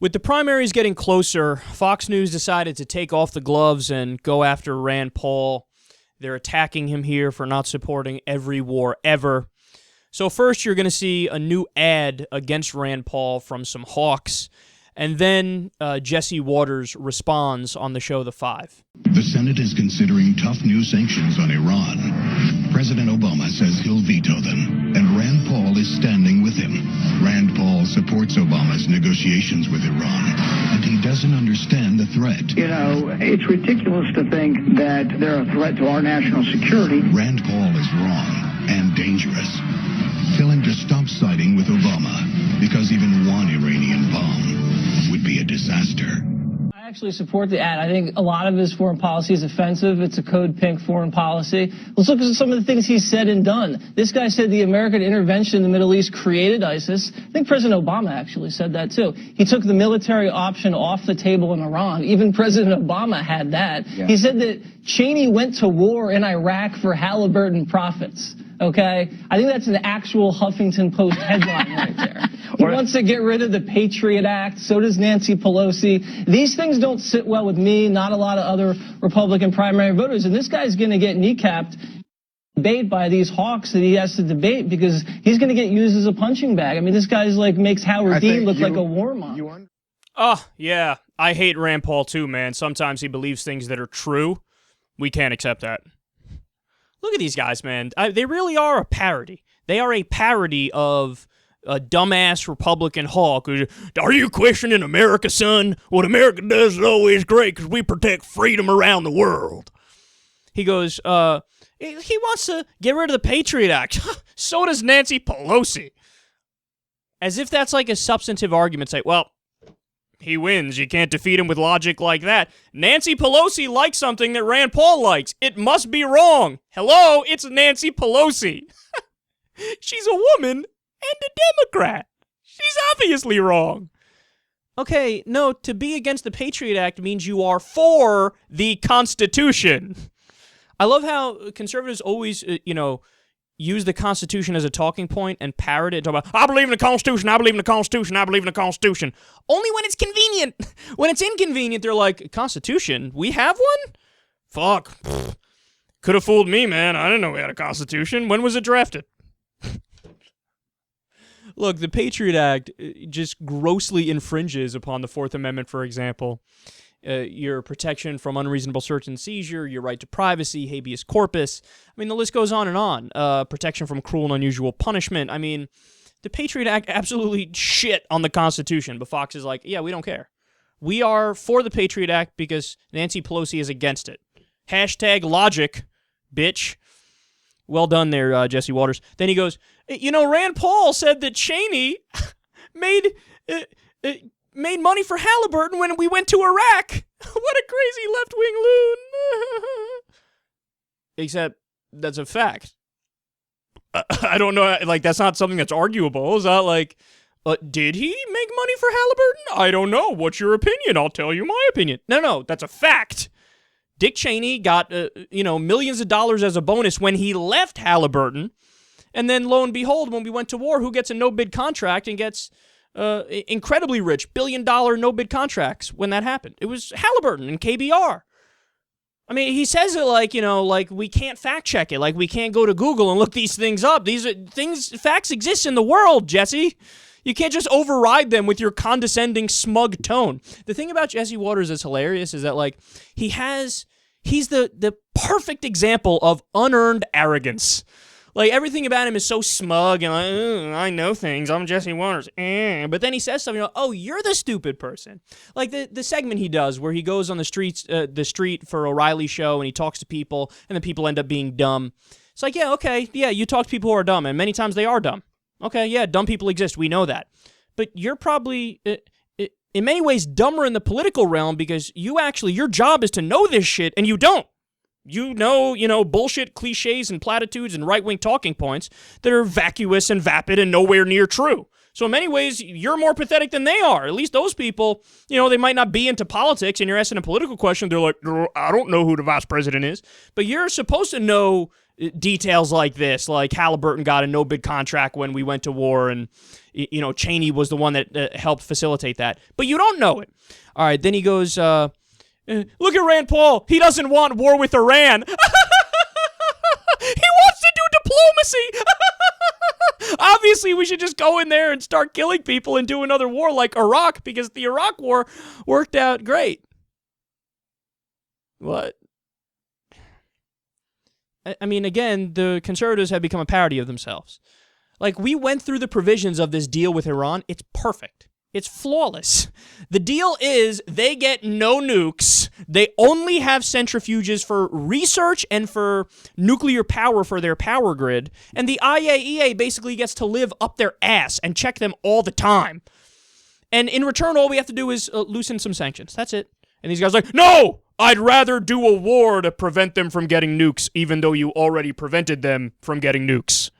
With the primaries getting closer, Fox News decided to take off the gloves and go after Rand Paul. They're attacking him here for not supporting every war ever. So first, you're going to see a new ad against Rand Paul from some hawks, and then Jesse Waters responds on the show The Five. The Senate is considering tough new sanctions on Iran. President Obama says he'll veto them, and Rand Paul is standing with him. Rand Paul supports Obama's negotiations with Iran, and he doesn't understand the threat. You know, it's ridiculous to think that they're a threat to our national security. Rand Paul is wrong and dangerous. Tell him to stop siding with Obama, because even one Iranian bomb would be a disaster. I actually support the ad. I think a lot of his foreign policy is offensive. It's a code pink foreign policy. Let's look at some of the things he's said and done. This guy said the American intervention in the Middle East created ISIS. I think President Obama actually said that too. He took the military option off the table in Iran. Even President Obama had that. Yeah. He said that Cheney went to war in Iraq for Halliburton profits. Okay? I think that's an actual Huffington Post headline right there. He wants to get rid of the Patriot Act. So does Nancy Pelosi. These things don't sit well with me, not a lot of other Republican primary voters. And this guy's going to get kneecapped, debate by these hawks that he has to debate because he's going to get used as a punching bag. I mean, this guy's like makes Howard Dean look like a warmonger. Oh, yeah. I hate Rand Paul too, man. Sometimes he believes things that are true. We can't accept that. Look at these guys, man. They really are a parody. They are a parody of a dumbass Republican hawk. Are you questioning America, son? What America does is always great because we protect freedom around the world. He goes, he wants to get rid of the Patriot Act. So does Nancy Pelosi. As if that's like a substantive argument. Say, well, he wins. You can't defeat him with logic like that. Nancy Pelosi likes something that Rand Paul likes. It must be wrong. Hello, it's Nancy Pelosi. She's a woman and a Democrat. She's obviously wrong. Okay, no, to be against the Patriot Act means you are for the Constitution. I love how conservatives always, use the Constitution as a talking point and parrot it. Talk about, I believe in the Constitution, I believe in the Constitution, I believe in the Constitution. Only when it's convenient. When it's inconvenient, they're like, Constitution? We have one? Fuck. Could have fooled me, man. I didn't know we had a Constitution. When was it drafted? Look, the Patriot Act just grossly infringes upon the Fourth Amendment, for example. Your protection from unreasonable search and seizure, your right to privacy, habeas corpus. I mean, the list goes on and on. Protection from cruel and unusual punishment. I mean, the Patriot Act absolutely shit on the Constitution, but Fox is like, yeah, we don't care. We are for the Patriot Act because Nancy Pelosi is against it. Hashtag logic, bitch. Well done there, Jesse Waters. Then he goes, Rand Paul said that Cheney made money for Halliburton when we went to Iraq. What a crazy left-wing loon. Except that's a fact. I don't know, like, that's not something that's arguable. Is that like, did he make money for Halliburton? I don't know. What's your opinion? I'll tell you my opinion. No, that's a fact. Dick Cheney got, millions of dollars as a bonus when he left Halliburton. And then, lo and behold, when we went to war, who gets a no-bid contract and gets incredibly rich, billion-dollar no-bid contracts when that happened? It was Halliburton and KBR. I mean, he says it like, like we can't fact-check it, like we can't go to Google and look these things up. Facts exist in the world, Jesse. You can't just override them with your condescending, smug tone. The thing about Jesse Waters that's hilarious is that, like, he's the perfect example of unearned arrogance. Like, everything about him is so smug and like, I know things, I'm Jesse Waters. But then he says something like, oh, you're the stupid person. Like the segment he does where he goes on the street for O'Reilly's show and he talks to people and then people end up being dumb. It's like, yeah, okay, yeah, you talk to people who are dumb and many times they are dumb. Okay, yeah, dumb people exist, we know that. But you're probably, in many ways, dumber in the political realm because your job is to know this shit and you don't. You know, bullshit cliches and platitudes and right-wing talking points that are vacuous and vapid and nowhere near true. So in many ways, you're more pathetic than they are. At least those people, they might not be into politics and you're asking a political question. They're like, I don't know who the vice president is. But you're supposed to know details like this, like Halliburton got a no-bid contract when we went to war and, Cheney was the one that helped facilitate that. But you don't know it. All right, then he goes, look at Rand Paul. He doesn't want war with Iran. He wants to do diplomacy. Obviously, we should just go in there and start killing people and do another war like Iraq, because the Iraq war worked out great. What? I mean, again, the conservatives have become a parody of themselves. Like, we went through the provisions of this deal with Iran. It's perfect. It's flawless. The deal is they get no nukes. They only have centrifuges for research and for nuclear power for their power grid. And the IAEA basically gets to live up their ass and check them all the time. And in return, all we have to do is loosen some sanctions. That's it. And these guys are like, no! I'd rather do a war to prevent them from getting nukes, even though you already prevented them from getting nukes.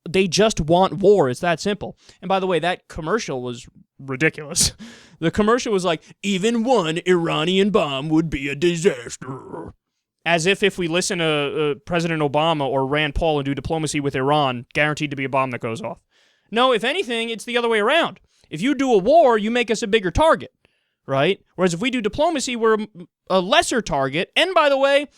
They just want war. It's that simple. And by the way, that commercial was ridiculous. The commercial was like, even one Iranian bomb would be a disaster. As if we listen to President Obama or Rand Paul and do diplomacy with Iran, guaranteed to be a bomb that goes off. No, if anything, it's the other way around. If you do a war, you make us a bigger target, right? Whereas if we do diplomacy, we're a lesser target. And by the way,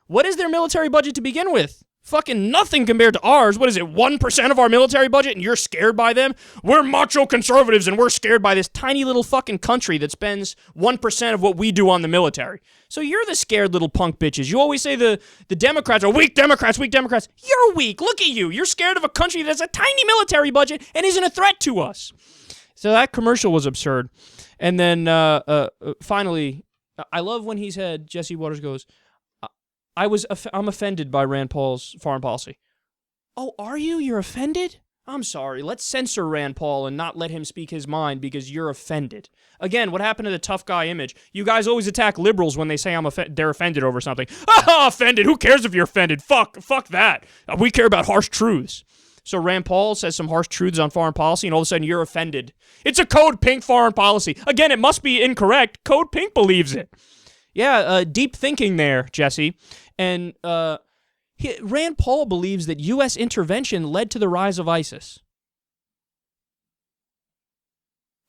what is their military budget to begin with? Fucking nothing compared to ours. What is it, 1% of our military budget, and you're scared by them? We're macho conservatives, and we're scared by this tiny little fucking country that spends 1% of what we do on the military. So you're the scared little punk bitches. You always say the Democrats are weak Democrats, weak Democrats. You're weak. Look at you. You're scared of a country that has a tiny military budget and isn't a threat to us. So that commercial was absurd. And then finally, I love when he said, Jesse Waters goes, I'm offended by Rand Paul's foreign policy. Oh, are you? You're offended? I'm sorry. Let's censor Rand Paul and not let him speak his mind because you're offended. Again, what happened to the tough guy image? You guys always attack liberals when they say they're offended over something. Ah, offended. Who cares if you're offended? Fuck that. We care about harsh truths. So Rand Paul says some harsh truths on foreign policy, and all of a sudden you're offended. It's a Code Pink foreign policy. Again, it must be incorrect. Code Pink believes it. Yeah, deep thinking there, Jesse. And Rand Paul believes that U.S. intervention led to the rise of ISIS.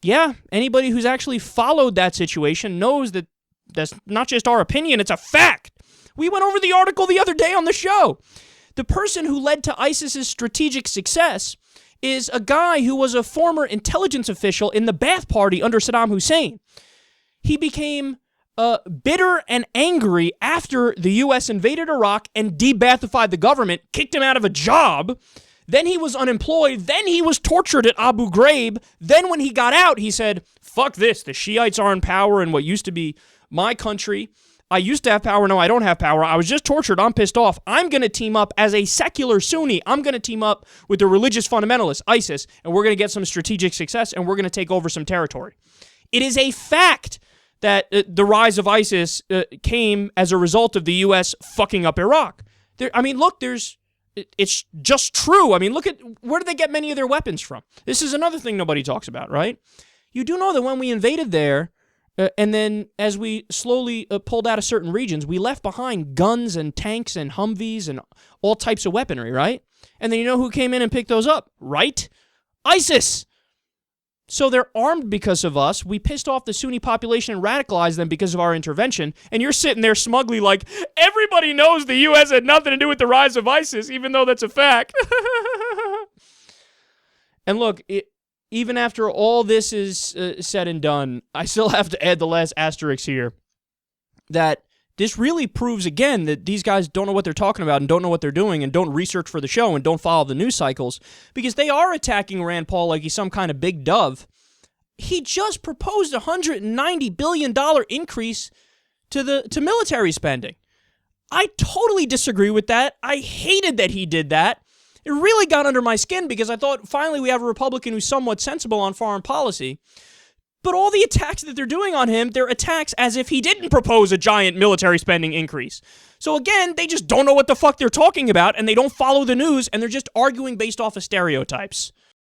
Yeah, anybody who's actually followed that situation knows that that's not just our opinion, it's a fact. We went over the article the other day on the show. The person who led to ISIS's strategic success is a guy who was a former intelligence official in the Ba'ath Party under Saddam Hussein. He became bitter and angry after the U.S. invaded Iraq and de-Ba'athified the government, kicked him out of a job. Then he was unemployed. Then he was tortured at Abu Ghraib. Then when he got out, he said, fuck this. The Shiites are in power in what used to be my country. I used to have power. No, I don't have power. I was just tortured. I'm pissed off. I'm going to team up as a secular Sunni. I'm going to team up with the religious fundamentalists, ISIS, and we're going to get some strategic success, and we're going to take over some territory. It is a fact that the rise of ISIS came as a result of the U.S. fucking up Iraq. It's just true. I mean, look at, where did they get many of their weapons from? This is another thing nobody talks about, right? You do know that when we invaded there, and then as we slowly pulled out of certain regions, we left behind guns and tanks and Humvees and all types of weaponry, right? And then you know who came in and picked those up, right? ISIS! So they're armed because of us. We pissed off the Sunni population and radicalized them because of our intervention. And you're sitting there smugly like, everybody knows the U.S. had nothing to do with the rise of ISIS, even though that's a fact. And look, even after all this is said and done, I still have to add the last asterisk here, that this really proves again that these guys don't know what they're talking about and don't know what they're doing and don't research for the show and don't follow the news cycles, because they are attacking Rand Paul like he's some kind of big dove. He just proposed a $190 billion increase to military spending. I totally disagree with that. I hated that he did that. It really got under my skin because I thought finally we have a Republican who's somewhat sensible on foreign policy. But all the attacks that they're doing on him, they're attacks as if he didn't propose a giant military spending increase. So again, they just don't know what the fuck they're talking about, and they don't follow the news, and they're just arguing based off of stereotypes.